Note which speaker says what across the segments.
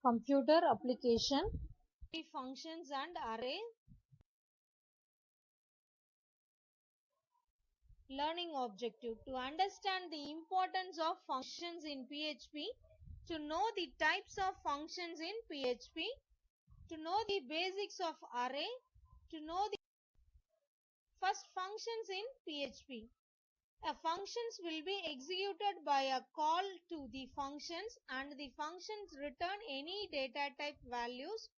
Speaker 1: Computer application, functions and array. Learning objective: to understand the importance of functions in PHP, to know the types of functions in PHP, to know the basics of array, to know the first functions in PHP. A functions will be executed by a call to the functions, and the functions return any data type values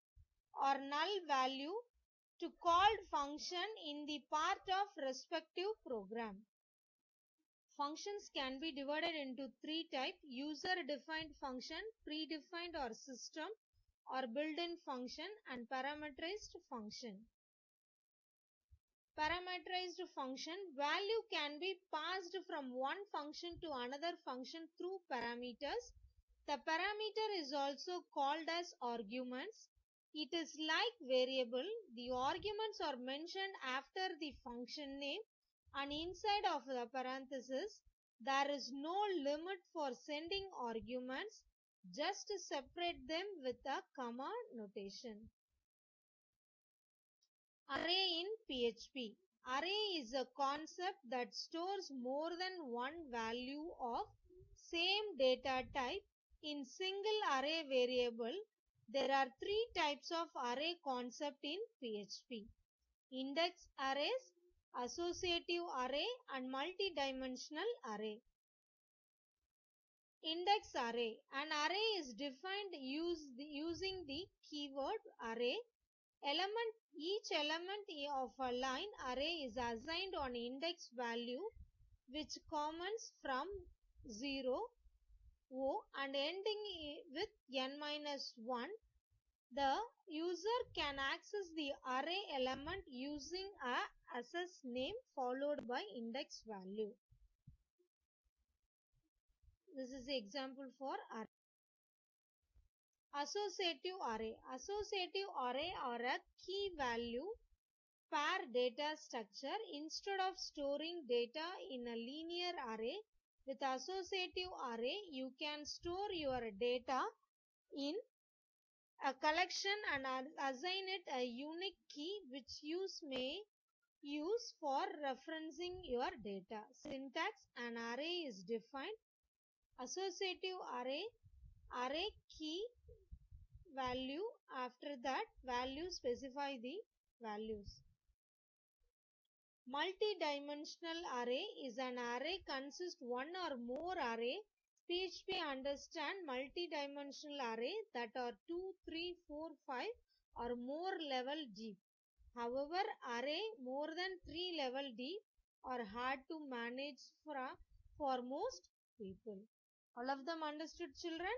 Speaker 1: or null value to called function in the part of respective program. Functions can be divided into three types: user-defined function, predefined or system or built-in function, and parameterized function. Parameterized function: value can be passed from one function to another function through parameters. The parameter is also called as arguments. It is like variable. The arguments are mentioned after the function name, and inside of the parenthesis there is no limit for sending arguments. Just separate them with a comma notation. Array in PHP. Array is a concept that stores more than one value of same data type in single array variable. There are three types of array concept in PHP: index arrays, associative array, and multidimensional array. Index array: an array is defined using the keyword array. Each element of a line array is assigned an index value which commences from 0 and ending with n-1. The user can access the array element using a access name followed by index value. This is the example for array. Associative array. Associative array are a key value pair data structure. Instead of storing data in a linear array, with associative array you can store your data in a collection and assign it a unique key which you may use for referencing your data. Syntax: an array is defined. Associative array key value. After that value specify the values. Multidimensional array is an array consists one or more array. PHP understand multidimensional array that are 2, 3, 4, 5 or more level deep. However, array more than 3 level deep are hard to manage for most people. All of them understood, children?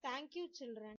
Speaker 1: Thank you, children.